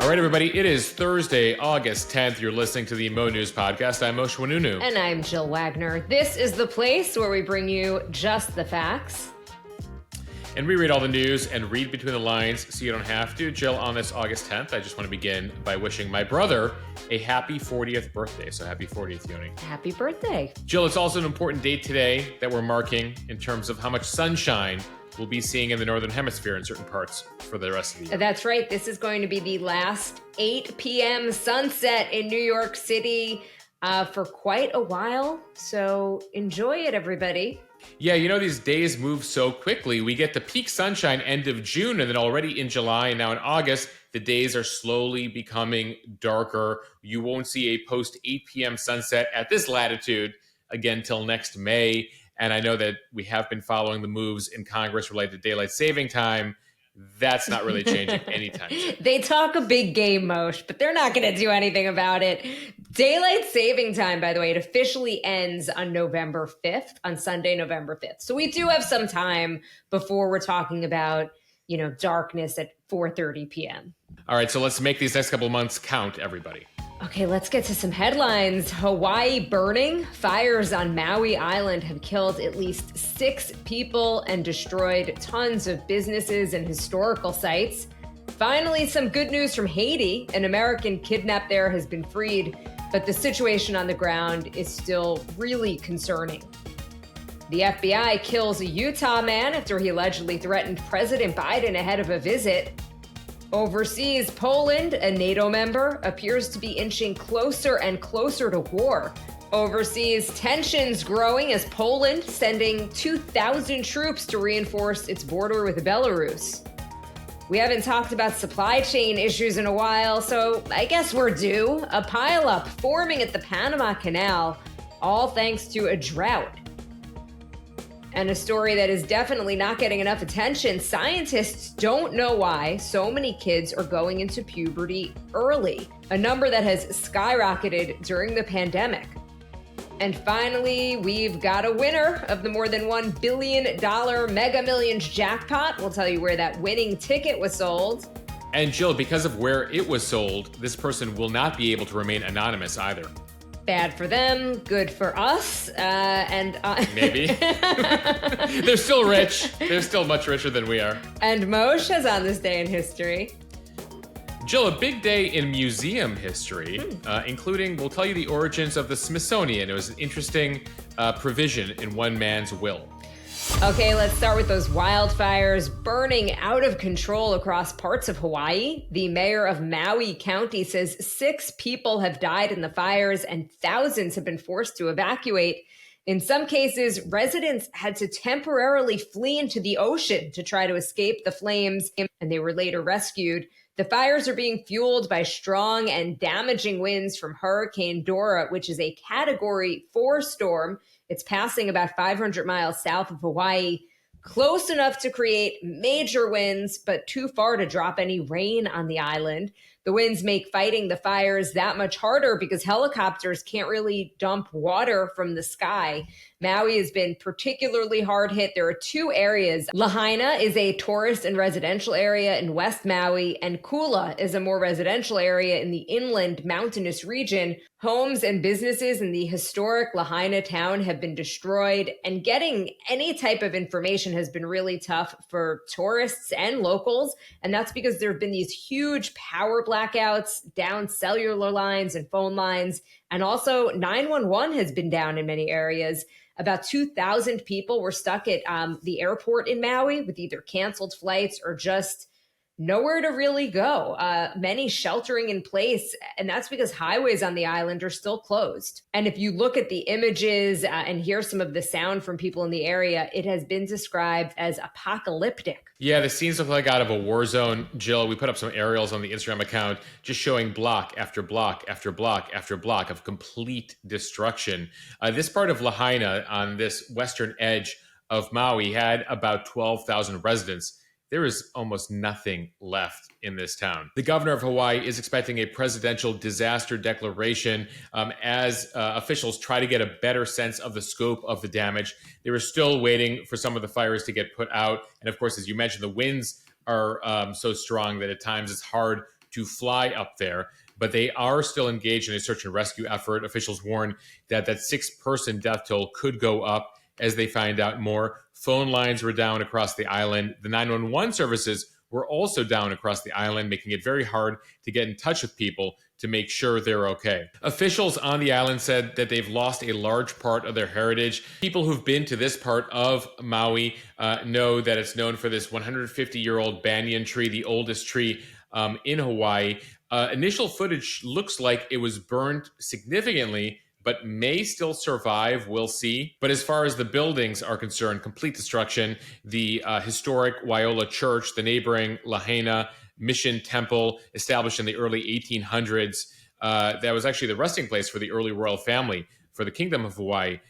All right, everybody, it is Thursday, August 10th. You're listening to the Mo News Podcast. I'm Moshe Wanunu. And I'm Jill Wagner. This is the place where we bring you just the facts. And we read all the news and read between the lines so you don't have to. Jill, on this August 10th, I just want to begin by wishing my brother a happy 40th birthday. So happy 40th, Yoni. Happy birthday. Jill, it's also an important date today that we're marking in terms of how much sunshine we'll be seeing in the Northern Hemisphere in certain parts for the rest of the year. That's right. This is going to be the last 8 p.m. sunset in New York City for quite a while. So enjoy it, everybody. Yeah, you know, these days move so quickly. We get the peak sunshine end of June, and then already in July and now in August, the days are slowly becoming darker. You won't see a post 8 p.m. sunset at this latitude again till next May. And I know that we have been following the moves in Congress related to daylight saving time. That's not really changing anytime soon. They talk a big game, Moshe, but they're not going to do anything about it. Daylight saving time, by the way, it officially ends on November 5th, on Sunday, November 5th. So we do have some time before we're talking about, you know, darkness at 4:30 p.m. All right, so let's make these next couple of months count, everybody. Okay, let's get to some headlines. Hawaii burning. Fires on Maui Island have killed at least 6 people and destroyed tons of businesses and historical sites. Finally, some good news from Haiti. An American kidnapped there has been freed, but the situation on the ground is still really concerning. The FBI kills a Utah man after he allegedly threatened President Biden ahead of a visit. Overseas, Poland, a NATO member, appears to be inching closer and closer to war. Overseas, tensions growing as Poland sending 2,000 troops to reinforce its border with Belarus. We haven't talked about supply chain issues in a while, so I guess we're due. A pileup forming at the Panama Canal, all thanks to a drought. And a story that is definitely not getting enough attention. Scientists don't know why so many kids are going into puberty early, a number that has skyrocketed during the pandemic. And finally, we've got a winner of the more than $1 billion Mega Millions jackpot. We'll tell you where that winning ticket was sold. And Jill, because of where it was sold, this person will not be able to remain anonymous either. Bad for them, good for us, Maybe. They're still rich. They're still much richer than we are. And Moshe is on this day in history. Jill, a big day in museum history, including, we'll tell you the origins of the Smithsonian. It was an interesting provision in one man's will. Okay, let's start with those wildfires burning out of control across parts of Hawaii. The mayor of Maui County says 6 people have died in the fires and thousands have been forced to evacuate. In some cases, residents had to temporarily flee into the ocean to try to escape the flames, and they were later rescued. The fires are being fueled by strong and damaging winds from Hurricane Dora, which is a Category 4 storm. It's passing about 500 miles south of Hawaii, close enough to create major winds, but too far to drop any rain on the island. The winds make fighting the fires that much harder because helicopters can't really dump water from the sky. Maui has been particularly hard hit. There are 2 areas. Lahaina is a tourist and residential area in West Maui, and Kula is a more residential area in the inland mountainous region. Homes and businesses in the historic Lahaina town have been destroyed, and getting any type of information has been really tough for tourists and locals. And that's because there have been these huge power blackouts, down cellular lines and phone lines, and also 911 has been down in many areas. About 2,000 people were stuck at the airport in Maui with either canceled flights or just nowhere to really go. Many sheltering in place, and that's because highways on the island are still closed. And if you look at the images and hear some of the sound from people in the area, it has been described as apocalyptic. Yeah, the scenes look like out of a war zone. Jill, we put up some aerials on the Instagram account just showing block after block after block after block of complete destruction. This part of Lahaina on this western edge of Maui had about 12,000 residents. There is almost nothing left in this town. The governor of Hawaii is expecting a presidential disaster declaration as officials try to get a better sense of the scope of the damage. They were still waiting for some of the fires to get put out. And of course, as you mentioned, the winds are so strong that at times it's hard to fly up there, but they are still engaged in a search and rescue effort. Officials warn that that 6-person death toll could go up as they find out more. Phone lines were down across the island. The 911 services were also down across the island, making it very hard to get in touch with people to make sure they're okay. Officials on the island said that they've lost a large part of their heritage. People who've been to this part of Maui know that it's known for this 150-year-old banyan tree, the oldest tree in Hawaii. Initial footage looks like it was burned significantly, but may still survive. We'll see. But as far as the buildings are concerned, complete destruction. The historic Waiоla Church, the neighboring Lahaina Mission Temple, established in the early 1800s, that was actually the resting place for the early royal family for the Kingdom of Hawaii,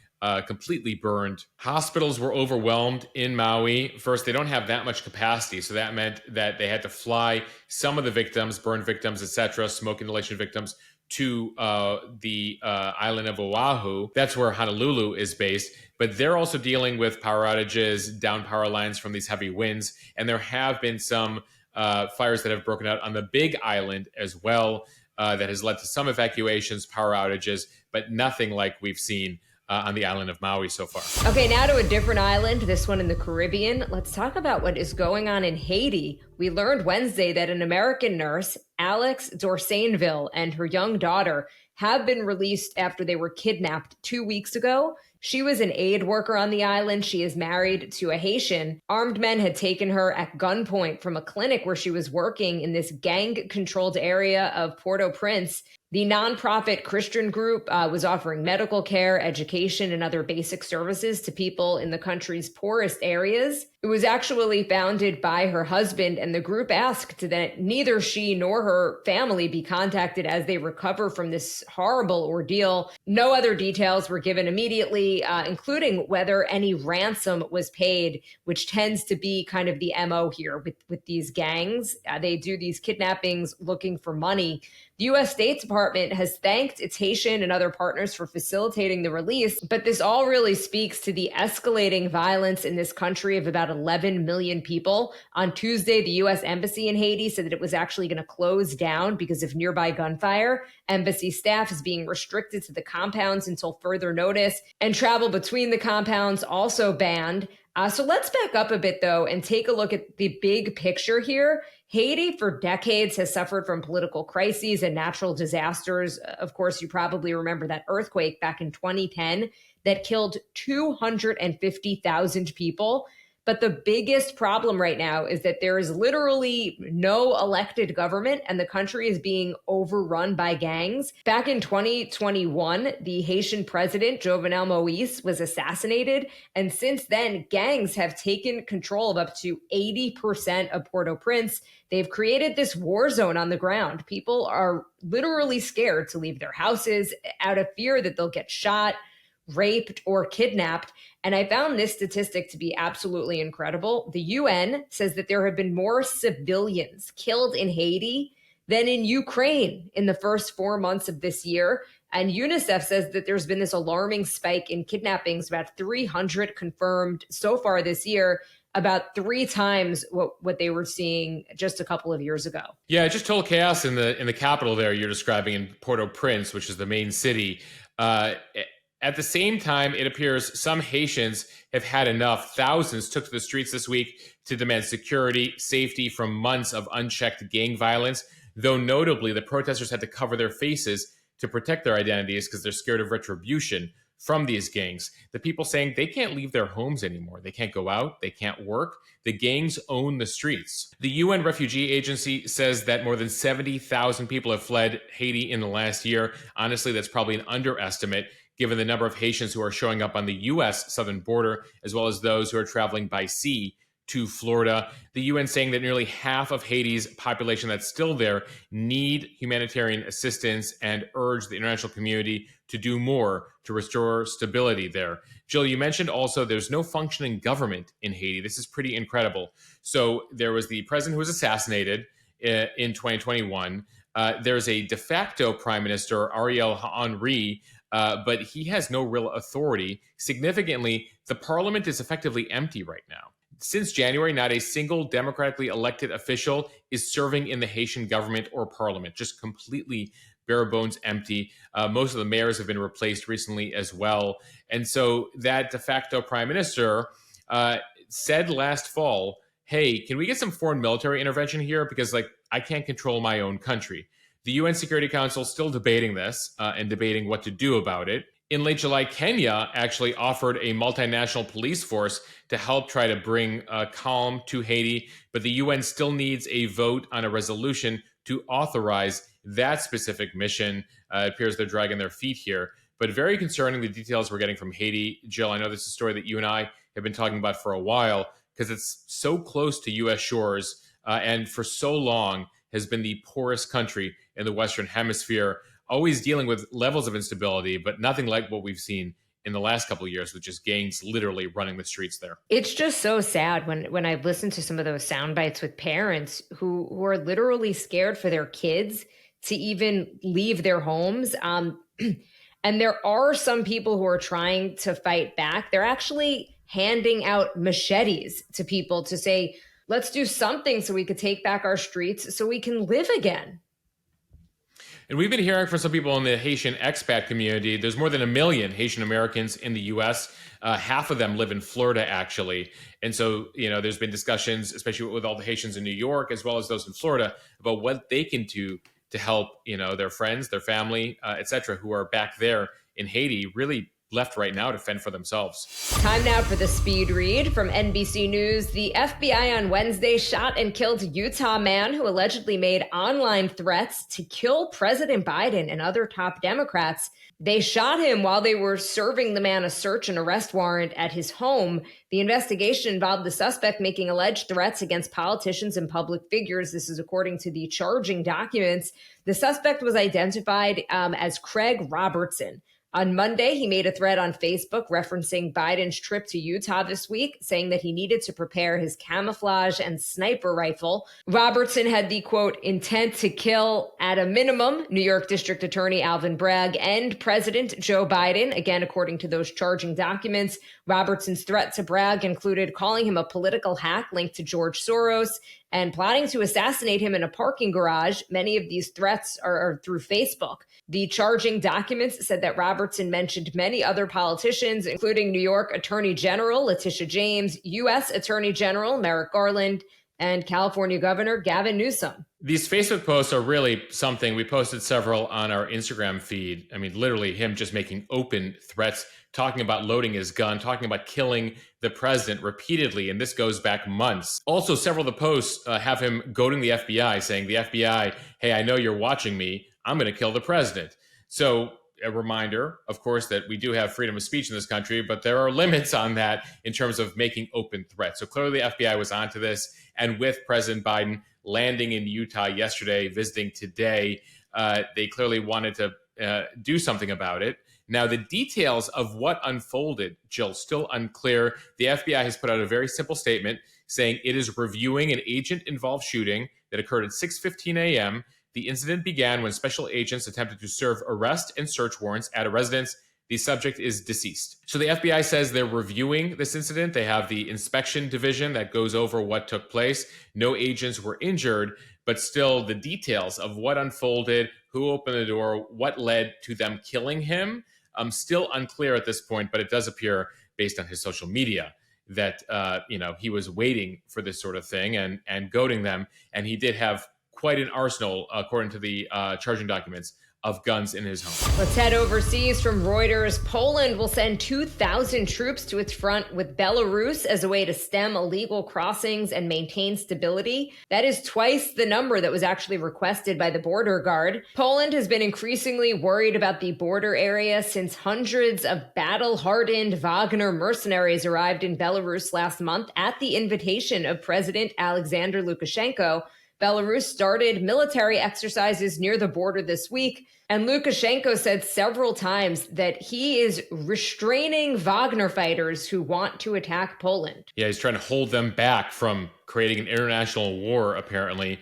completely burned. Hospitals were overwhelmed in Maui. First, they don't have that much capacity, so that meant that they had to fly some of the victims, burn victims, etc., smoke inhalation victims, to the island of Oahu. That's where Honolulu is based. But they're also dealing with power outages, down power lines from these heavy winds. And there have been some fires that have broken out on the Big Island as well, that has led to some evacuations, power outages, but nothing like we've seen on the island of Maui so far. Okay, now to a different island, this one in the Caribbean. Let's talk about what is going on in Haiti. We learned Wednesday that an American nurse, Alex Dorsainville, and her young daughter have been released after they were kidnapped 2 weeks ago. She was an aid worker on the island. She is married to a Haitian. Armed men had taken her at gunpoint from a clinic where she was working in this gang-controlled area of Port-au-Prince. The nonprofit Christian group was offering medical care, education, and other basic services to people in the country's poorest areas. It was actually founded by her husband, and the group asked that neither she nor her family be contacted as they recover from this horrible ordeal. No other details were given immediately, including whether any ransom was paid, which tends to be kind of the MO here with these gangs. They do these kidnappings looking for money. The U.S. State Department has thanked its Haitian and other partners for facilitating the release, but this all really speaks to the escalating violence in this country of about 11 million people. On Tuesday, the U.S. Embassy in Haiti said that it was actually going to close down because of nearby gunfire. Embassy staff is being restricted to the compounds until further notice, and travel between the compounds also banned. So let's back up a bit, though, and take a look at the big picture here. Haiti, for decades, has suffered from political crises and natural disasters. Of course, you probably remember that earthquake back in 2010 that killed 250,000 people. But the biggest problem right now is that there is literally no elected government and the country is being overrun by gangs. Back in 2021, the Haitian president, Jovenel Moïse, was assassinated. And since then, gangs have taken control of up to 80% of Port-au-Prince. They've created this war zone on the ground. People are literally scared to leave their houses out of fear that they'll get shot, raped, or kidnapped. And I found this statistic to be absolutely incredible. The UN says that there have been more civilians killed in Haiti than in Ukraine in the first 4 months of this year. And UNICEF says that there's been this alarming spike in kidnappings, about 300 confirmed so far this year, about 3 times what they were seeing just a couple of years ago. Yeah, just total chaos in the capital there you're describing in Port-au-Prince, which is the main city. At the same time, it appears some Haitians have had enough. Thousands took to the streets this week to demand security, safety from months of unchecked gang violence, though notably the protesters had to cover their faces to protect their identities because they're scared of retribution from these gangs. The people saying they can't leave their homes anymore. They can't go out. They can't work. The gangs own the streets. The UN Refugee Agency says that more than 70,000 people have fled Haiti in the last year. Honestly, that's probably an underestimate, given the number of Haitians who are showing up on the U.S. southern border, as well as those who are traveling by sea to Florida. The UN saying that nearly half of Haiti's population that's still there need humanitarian assistance and urge the international community to do more to restore stability there. Jill, you mentioned also there's no functioning government in Haiti. This is pretty incredible. So there was the president who was assassinated in 2021. There's a de facto prime minister, Ariel Henry, but he has no real authority. Significantly, the parliament is effectively empty right now. Since January, not a single democratically elected official is serving in the Haitian government or parliament, just completely bare bones empty. Most of the mayors have been replaced recently as well. And so that de facto prime minister said last fall, hey, can we get some foreign military intervention here? Because, like, I can't control my own country. The UN Security Council is still debating this and debating what to do about it. In late July, Kenya actually offered a multinational police force to help try to bring calm to Haiti, but the UN still needs a vote on a resolution to authorize that specific mission. It appears they're dragging their feet here, but very concerning, the details we're getting from Haiti. Jill, I know this is a story that you and I have been talking about for a while because it's so close to U.S. shores and for so long has been the poorest country in the Western Hemisphere, always dealing with levels of instability, but nothing like what we've seen in the last couple of years, with just gangs literally running the streets there. It's just so sad when I've listened to some of those sound bites with parents who are literally scared for their kids to even leave their homes. And there are some people who are trying to fight back. They're actually handing out machetes to people to say, let's do something so we could take back our streets so we can live again. And we've been hearing from some people in the Haitian expat community. There's more than 1 million Haitian Americans in the U.S. Half of them live in Florida, actually. And so, there's been discussions, especially with all the Haitians in New York, as well as those in Florida, about what they can do to help, their friends, their family, et cetera, who are back there in Haiti, really left right now to fend for themselves. Time now for the speed read from NBC News. The FBI on Wednesday shot and killed a Utah man who allegedly made online threats to kill President Biden and other top Democrats. They shot him while they were serving the man a search and arrest warrant at his home. The investigation involved the suspect making alleged threats against politicians and public figures. This is according to the charging documents. The suspect was identified as Craig Robertson. On Monday, he made a thread on Facebook referencing Biden's trip to Utah this week, saying that he needed to prepare his camouflage and sniper rifle. Robertson had the, quote, intent to kill at a minimum New York District Attorney Alvin Bragg and President Joe Biden. Again, according to those charging documents, Robertson's threat to Bragg included calling him a political hack linked to George Soros and plotting to assassinate him in a parking garage. Many of these threats are through Facebook. The charging documents said that Robertson mentioned many other politicians, including New York Attorney General Letitia James, U.S. Attorney General Merrick Garland, and California Governor Gavin Newsom. These Facebook posts are really something. We posted several on our Instagram feed. I mean, literally him just making open threats, talking about loading his gun, talking about killing the president repeatedly. And this goes back months. Also, several of the posts have him goading the FBI, saying, the FBI, hey, I know you're watching me. I'm going to kill the president. So a reminder, of course, that we do have freedom of speech in this country, but there are limits on that in terms of making open threats. So clearly the FBI was onto this. And with President Biden landing in Utah yesterday, visiting today, they clearly wanted to do something about it. Now, the details of what unfolded, Jill, still unclear. The FBI has put out a very simple statement saying it is reviewing an agent-involved shooting that occurred at 6:15 a.m. The incident began when special agents attempted to serve arrest and search warrants at a residence. The subject is deceased. So the FBI says they're reviewing this incident. They have the inspection division that goes over what took place. No agents were injured, but still the details of what unfolded, who opened the door, what led to them killing him, still unclear at this point, but it does appear based on his social media that he was waiting for this sort of thing and goading them. And he did have quite an arsenal, according to the charging documents, of guns in his home. Let's head overseas from Reuters. Poland will send 2,000 troops to its front with Belarus as a way to stem illegal crossings and maintain stability. That is twice the number that was actually requested by the border guard. Poland has been increasingly worried about the border area since hundreds of battle-hardened Wagner mercenaries arrived in Belarus last month at the invitation of President Alexander Lukashenko. Belarus started military exercises near the border this week, and Lukashenko said several times that he is restraining Wagner fighters who want to attack Poland. Yeah, he's trying to hold them back from creating an international war, apparently.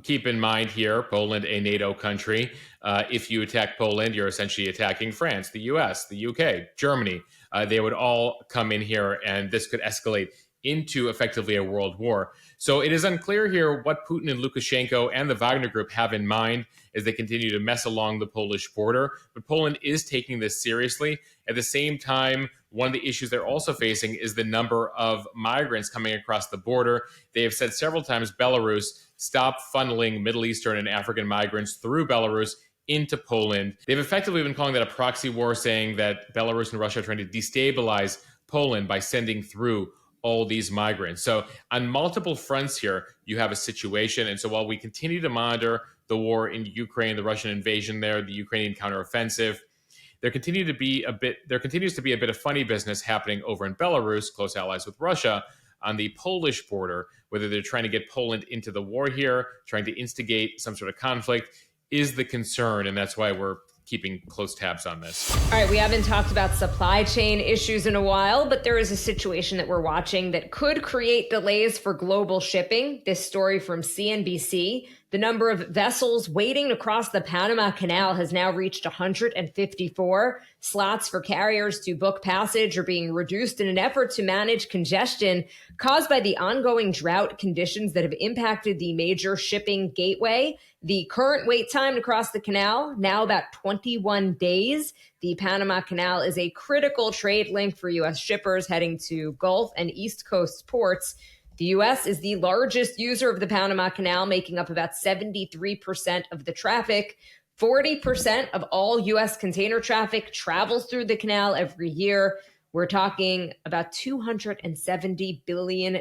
Keep in mind here, Poland, a NATO country. If you attack Poland, you're essentially attacking France, the US, the UK, Germany. They would all come in here, and this could escalate into effectively a world war. So it is unclear here what Putin and Lukashenko and the Wagner Group have in mind as they continue to mess along the Polish border. But Poland is taking this seriously. At the same time, one of the issues they're also facing is the number of migrants coming across the border. They have said several times, Belarus, stop funneling Middle Eastern and African migrants through Belarus into Poland. They've effectively been calling that a proxy war, saying that Belarus and Russia are trying to destabilize Poland by sending through all these migrants. So on multiple fronts here, you have a situation. And so while we continue to monitor the war in Ukraine, the Russian invasion there, the Ukrainian counteroffensive, there continues to be a bit of funny business happening over in Belarus, close allies with Russia, on the Polish border, whether they're trying to get Poland into the war here, trying to instigate some sort of conflict, is the concern. And that's why we're keeping close tabs on this. All right, we haven't talked about supply chain issues in a while, but there is a situation that we're watching that could create delays for global shipping. This story from CNBC. The number of vessels waiting to cross the Panama Canal has now reached 154. Slots for carriers to book passage are being reduced in an effort to manage congestion caused by the ongoing drought conditions that have impacted the major shipping gateway. The current wait time to cross the canal, now about 21 days. The Panama Canal is a critical trade link for U.S. shippers heading to Gulf and East Coast ports. The U.S. is the largest user of the Panama Canal, making up about 73% of the traffic. 40% of all U.S. container traffic travels through the canal every year. We're talking about $270 billion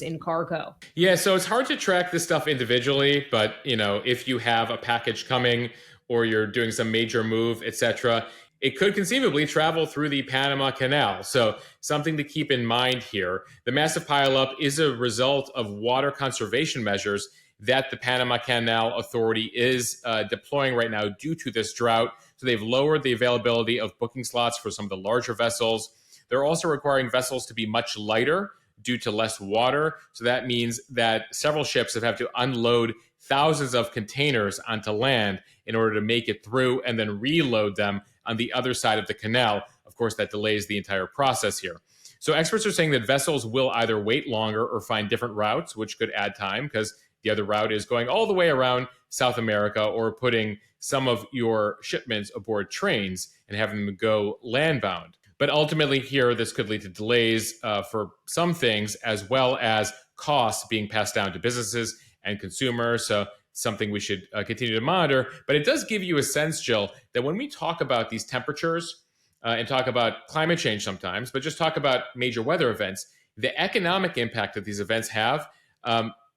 in cargo. Yeah, so it's hard to track this stuff individually, but if you have a package coming or you're doing some major move, etc., it could conceivably travel through the Panama Canal. So something to keep in mind here. The massive pileup is a result of water conservation measures that the Panama Canal Authority is deploying right now due to this drought. So they've lowered the availability of booking slots for some of the larger vessels. They're also requiring vessels to be much lighter due to less water. So that means that several ships have had to unload thousands of containers onto land in order to make it through and then reload them on the other side of the canal. Of course, that delays the entire process here. So experts are saying that vessels will either wait longer or find different routes, which could add time because the other route is going all the way around South America or putting some of your shipments aboard trains and having them go landbound. But ultimately here, this could lead to delays for some things, as well as costs being passed down to businesses and consumers. So something we should continue to monitor. But it does give you a sense, Jill, that when we talk about these temperatures and talk about climate change sometimes, but just talk about major weather events, the economic impact that these events have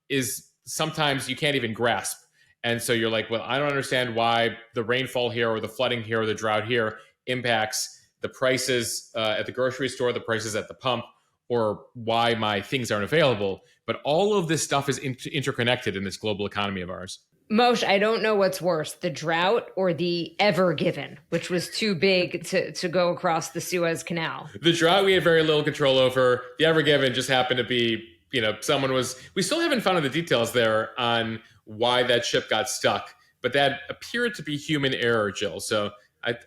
is sometimes you can't even grasp. And so you're like, well, I don't understand why the rainfall here or the flooding here or the drought here impacts the prices at the grocery store, the prices at the pump, or why my things aren't available. But all of this stuff is interconnected in this global economy of ours. Moshe, I don't know what's worse, the drought or the Ever Given, which was too big to go across the Suez Canal. The drought we had very little control over. The Ever Given just happened to be, we still haven't found the details there on why that ship got stuck, but that appeared to be human error, Jill. So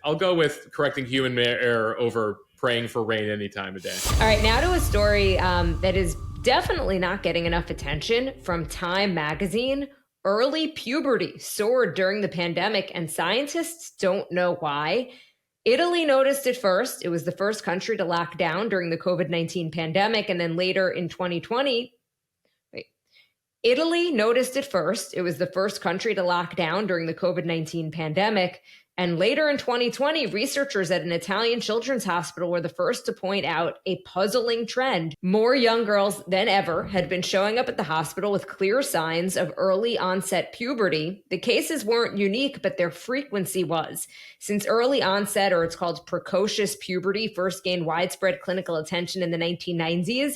I'll go with correcting human error over praying for rain any time of day. All right, now to a story that is definitely not getting enough attention from Time magazine. Early puberty soared during the pandemic, and scientists don't know why. Italy noticed it first. It was the first country to lock down during the COVID-19 pandemic, and then later in 2020, Italy noticed it first. It was the first country to lock down during the COVID-19 pandemic. And later in 2020, researchers at an Italian children's hospital were the first to point out a puzzling trend. More young girls than ever had been showing up at the hospital with clear signs of early onset puberty. The cases weren't unique, but their frequency was. Since early onset, or it's called precocious puberty, first gained widespread clinical attention in the 1990s,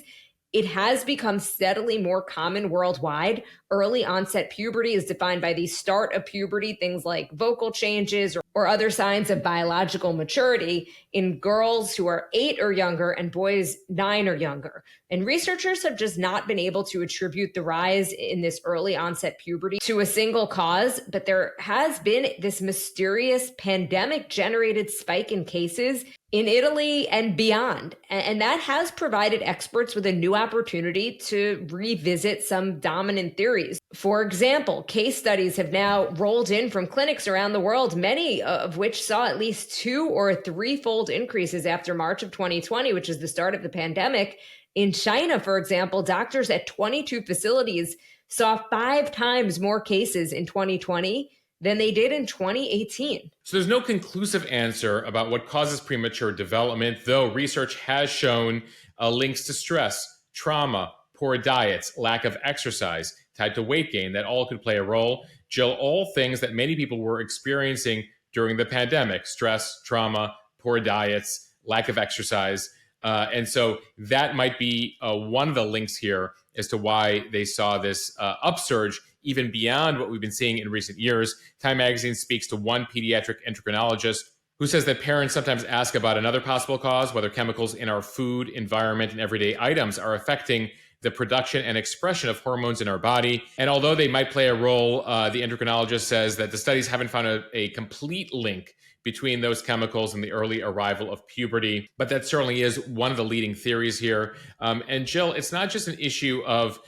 it has become steadily more common worldwide. Early onset puberty is defined by the start of puberty, things like vocal changes or or other signs of biological maturity in girls who are 8 or younger and boys 9 or younger. And researchers have just not been able to attribute the rise in this early onset puberty to a single cause, but there has been this mysterious pandemic generated spike in cases in Italy and beyond. And that has provided experts with a new opportunity to revisit some dominant theories. For example, case studies have now rolled in from clinics around the world, many of which saw at least 2 or 3-fold increases after March of 2020, which is the start of the pandemic. In China, for example, doctors at 22 facilities saw 5 times more cases in 2020 than they did in 2018. So there's no conclusive answer about what causes premature development, though research has shown links to stress, trauma, poor diets, lack of exercise, tied to weight gain, that all could play a role. Jill, all things that many people were experiencing during the pandemic: stress, trauma, poor diets, lack of exercise. And so that might be one of the links here as to why they saw this upsurge even beyond what we've been seeing in recent years. Time magazine speaks to one pediatric endocrinologist who says that parents sometimes ask about another possible cause, whether chemicals in our food, environment, and everyday items are affecting the production and expression of hormones in our body. And although they might play a role, the endocrinologist says that the studies haven't found a complete link between those chemicals and the early arrival of puberty. But that certainly is one of the leading theories here. And Jill, it's not just an issue of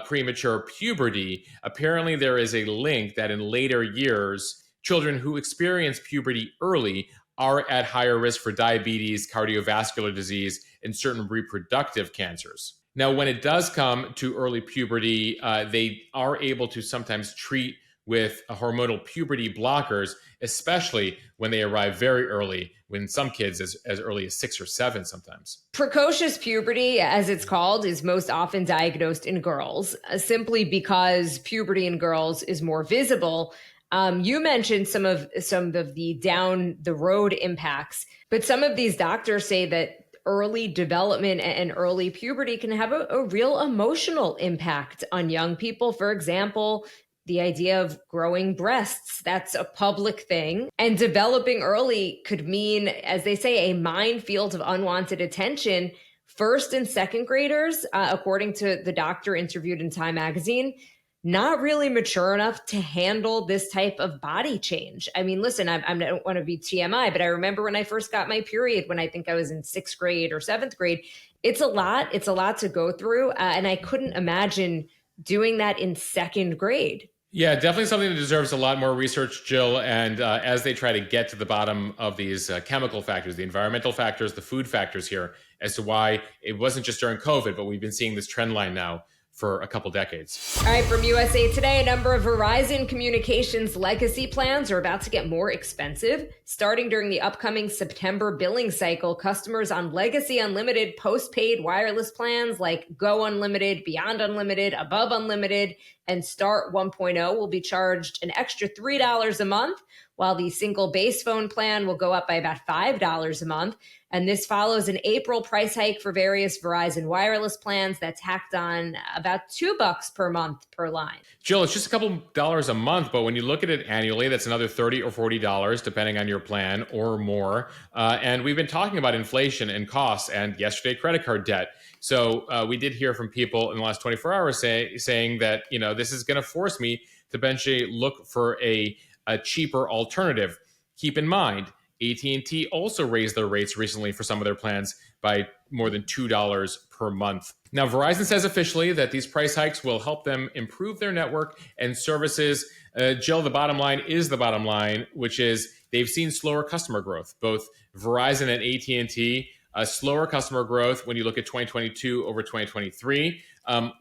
premature puberty. Apparently, there is a link that in later years, children who experience puberty early are at higher risk for diabetes, cardiovascular disease, and certain reproductive cancers. Now, when it does come to early puberty, they are able to sometimes treat with hormonal puberty blockers, especially when they arrive very early, when some kids as early as 6 or 7 sometimes. Precocious puberty, as it's called, is most often diagnosed in girls, simply because puberty in girls is more visible. You mentioned some of the down the road impacts, but some of these doctors say that early development and early puberty can have a real emotional impact on young people. For example, the idea of growing breasts, that's a public thing. And developing early could mean, as they say, a minefield of unwanted attention. First and second graders, according to the doctor interviewed in Time magazine, not really mature enough to handle this type of body change. I mean, listen, I don't want to be TMI, but I remember when I first got my period, when I think I was in 6th grade or 7th grade. It's a lot to go through. And I couldn't imagine doing that in 2nd grade. Yeah, definitely something that deserves a lot more research, Jill. And as they try to get to the bottom of these chemical factors, the environmental factors, the food factors here, as to why it wasn't just during COVID, but we've been seeing this trend line now for a couple decades. All right, from USA Today, a number of Verizon Communications legacy plans are about to get more expensive. Starting during the upcoming September billing cycle, customers on Legacy Unlimited postpaid wireless plans like Go Unlimited, Beyond Unlimited, Above Unlimited, and Start 1.0 will be charged an extra $3 a month, while the single base phone plan will go up by about $5 a month. And this follows an April price hike for various Verizon wireless plans that's tacked on about $2 per month per line. Jill, it's just a couple dollars a month, but when you look at it annually, that's another $30 or $40, depending on your plan, or more. And we've been talking about inflation and costs, and yesterday, credit card debt. So we did hear from people in the last 24 hours saying that, this is going to force me to eventually look for a cheaper alternative. Keep in mind, AT&T also raised their rates recently for some of their plans by more than $2 per month. Now, Verizon says officially that these price hikes will help them improve their network and services. Jill, the bottom line is the bottom line, which is they've seen slower customer growth. Both Verizon and AT&T, slower customer growth when you look at 2022 over 2023.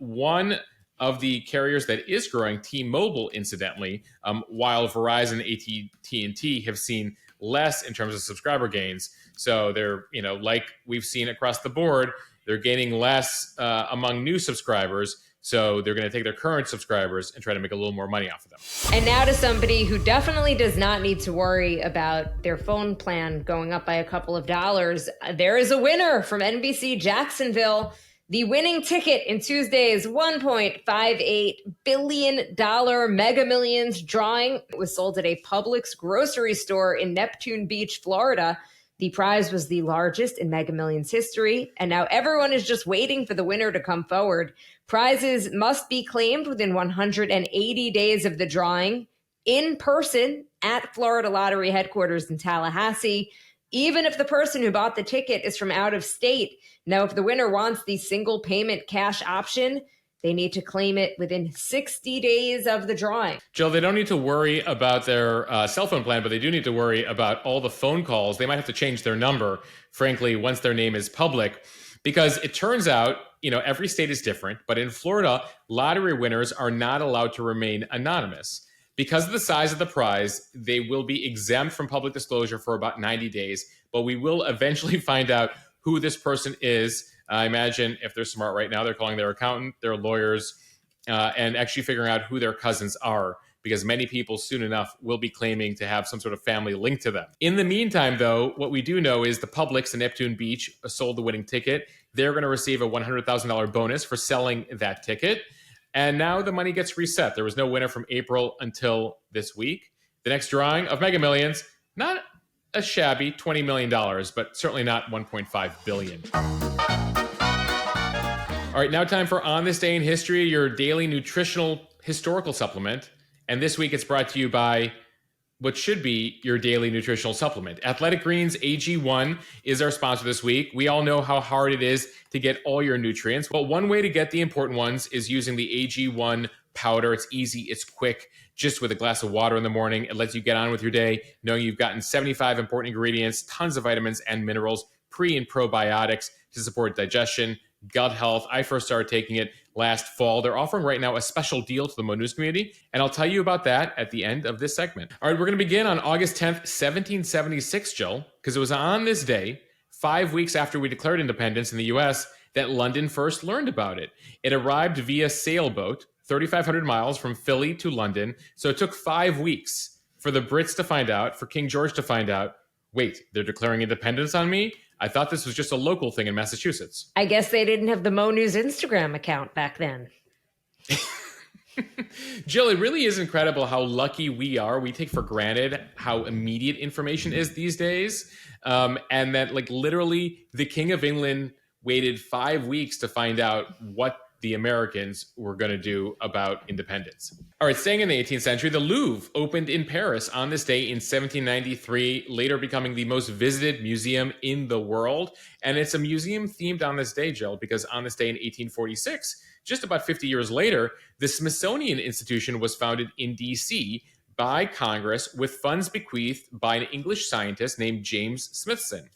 One of the carriers that is growing, T-Mobile, incidentally, while Verizon, AT&T have seen less in terms of subscriber gains. So they're, like we've seen across the board, they're gaining less among new subscribers. So they're going to take their current subscribers and try to make a little more money off of them. And now to somebody who definitely does not need to worry about their phone plan going up by a couple of dollars. There is a winner from NBC Jacksonville. The winning ticket in Tuesday's $1.58 billion Mega Millions drawing was sold at a Publix grocery store in Neptune Beach, Florida. The prize was the largest in Mega Millions history, and now everyone is just waiting for the winner to come forward. Prizes must be claimed within 180 days of the drawing in person at Florida Lottery headquarters in Tallahassee, even if the person who bought the ticket is from out of state. Now, if the winner wants the single payment cash option, they need to claim it within 60 days of the drawing. Jill, they don't need to worry about their cell phone plan, but they do need to worry about all the phone calls. They might have to change their number, frankly, once their name is public, because it turns out, every state is different. But in Florida, lottery winners are not allowed to remain anonymous. Because of the size of the prize, they will be exempt from public disclosure for about 90 days, but we will eventually find out who this person is. I imagine if they're smart right now, they're calling their accountant, their lawyers, and actually figuring out who their cousins are, because many people soon enough will be claiming to have some sort of family link to them. In the meantime, though, what we do know is the Publix in Neptune Beach sold the winning ticket. They're going to receive a $100,000 bonus for selling that ticket. And now the money gets reset. There was no winner from April until this week. The next drawing of Mega Millions, not a shabby $20 million, but certainly not $1.5 billion. All right, now time for On This Day in History, your daily nutritional historical supplement. And this week it's brought to you by what should be your daily nutritional supplement. Athletic Greens AG1 is our sponsor this week. We all know how hard it is to get all your nutrients. Well, one way to get the important ones is using the AG1 powder. It's easy, it's quick, just with a glass of water in the morning. It lets you get on with your day, knowing you've gotten 75 important ingredients, tons of vitamins and minerals, pre and probiotics to support digestion, gut health. I first started taking it last fall. They're offering right now a special deal to the Mo News community, and I'll tell you about that at the end of this segment. All right, we're going to begin on August 10th, 1776, Jill, because it was on this day, 5 weeks after we declared independence in the U.S., that London first learned about it. It arrived via sailboat, 3,500 miles from Philly to London, so it took 5 weeks for the Brits to find out, for King George to find out, wait, they're declaring independence on me? I thought this was just a local thing in Massachusetts. I guess they didn't have the Mo News Instagram account back then. Jill, it really is incredible how lucky we are. We take for granted how immediate information is these days. And that literally the King of England waited 5 weeks to find out what the Americans were going to do about independence. All right, staying in the 18th century, the Louvre opened in Paris on this day in 1793, later becoming the most visited museum in the world. And it's a museum themed on this day, Jill, because on this day in 1846, just about 50 years later, the Smithsonian Institution was founded in D.C. by Congress with funds bequeathed by an English scientist named James Smithson.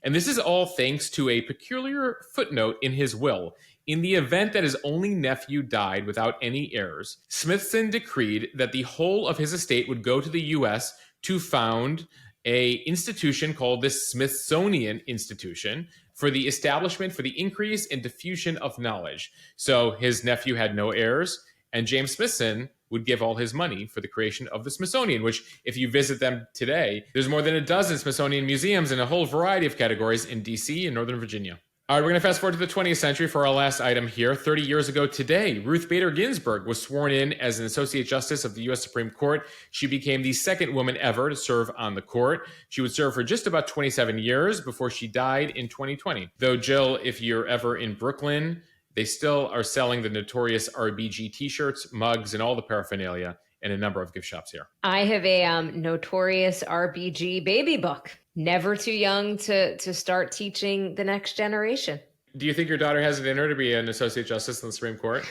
And this is all thanks to a peculiar footnote in his will. In the event that his only nephew died without any heirs, Smithson decreed that the whole of his estate would go to the U.S. to found an institution called the Smithsonian Institution for the establishment, for the increase and diffusion of knowledge. So his nephew had no heirs, and James Smithson would give all his money for the creation of the Smithsonian, which, if you visit them today, there's more than a dozen Smithsonian museums in a whole variety of categories in D.C. and Northern Virginia. All right, we're going to fast forward to the 20th century for our last item here. 30 years ago today, Ruth Bader Ginsburg was sworn in as an Associate Justice of the U.S. Supreme Court. She became the second woman ever to serve on the court. She would serve for just about 27 years before she died in 2020. Though, Jill, if you're ever in Brooklyn, they still are selling the notorious RBG t-shirts, mugs, and all the paraphernalia in a number of gift shops here. I have a notorious RBG baby book. Never too young to start teaching the next generation. Do you think your daughter has it in her to be an Associate Justice in the Supreme Court?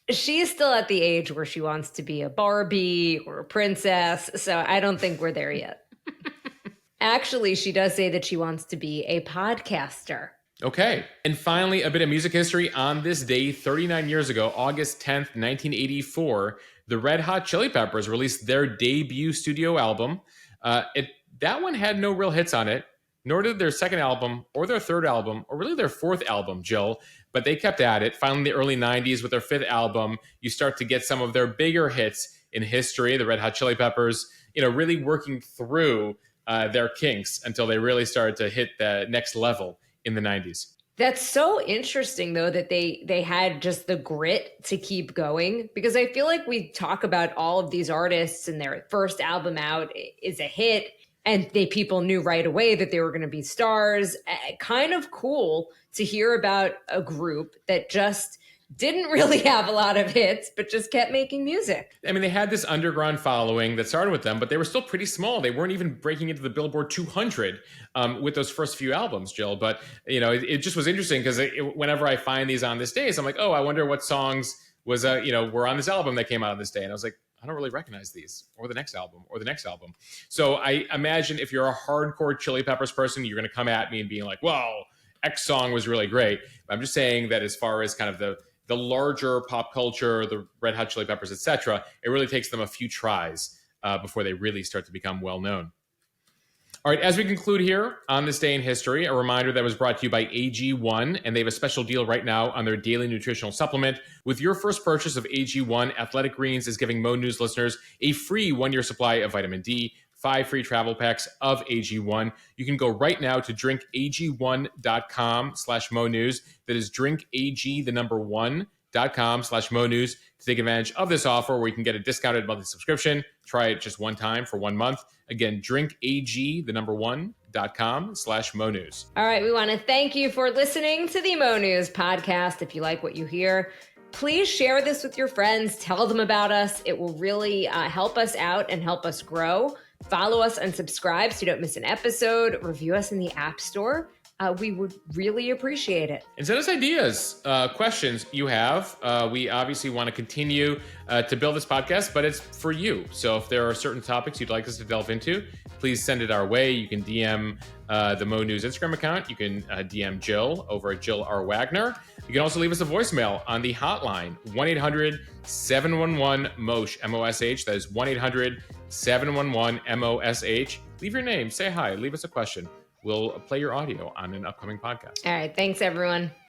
She is still at the age where she wants to be a Barbie or a princess, so I don't think we're there yet. Actually, she does say that she wants to be a podcaster. Okay. And finally, a bit of music history. On this day, 39 years ago, August 10th, 1984, the Red Hot Chili Peppers released their debut studio album. That one had no real hits on it, nor did their second album or their third album or really their fourth album, Jill, but they kept at it. Finally, in the early 90s with their fifth album, you start to get some of their bigger hits in history, the Red Hot Chili Peppers, really working through their kinks until they really started to hit the next level in the 90s. That's so interesting, though, that they had just the grit to keep going, because I feel like we talk about all of these artists and their first album out is a hit, and people knew right away that they were going to be stars. Kind of cool to hear about a group that just didn't really have a lot of hits, but just kept making music. I mean, they had this underground following that started with them, but they were still pretty small. They weren't even breaking into the Billboard 200 with those first few albums, Jill. But, it just was interesting because whenever I find these on this day, I'm like, oh, I wonder what songs were on this album that came out on this day. And I was like, I don't really recognize these, or the next album, or the next album. So I imagine if you're a hardcore Chili Peppers person, you're going to come at me and being like, well, X song was really great. I'm just saying that as far as kind of the larger pop culture, the Red Hot Chili Peppers, etc., it really takes them a few tries before they really start to become well known. All right, as we conclude here on this day in history, a reminder that was brought to you by AG1, and they have a special deal right now on their daily nutritional supplement. With your first purchase of AG1, Athletic Greens is giving Mo News listeners a free 1-year supply of vitamin D, 5 free travel packs of AG1. You can go right now to drinkag1.com/Mo News. That is drinkag1.com/Mo News to take advantage of this offer where you can get a discounted monthly subscription. Try it just one time for 1 month. Again, drinkag1.com/Mo News. All right, we want to thank you for listening to the Mo News podcast. If you like what you hear, please share this with your friends. Tell them about us. It will really help us out and help us grow. Follow us and subscribe so you don't miss an episode. Review us in the App Store. We would really appreciate it. And send us ideas, questions you have. We obviously want to continue to build this podcast, but it's for you. So if there are certain topics you'd like us to delve into, please send it our way. You can DM the Mo News Instagram account. You can DM Jill over at Jill R. Wagner. You can also leave us a voicemail on the hotline, 1-800-711-MOSH, M-O-S-H. That is 1-800-711-MOSH. Leave your name, say hi, leave us a question. We'll play your audio on an upcoming podcast. All right. Thanks, everyone.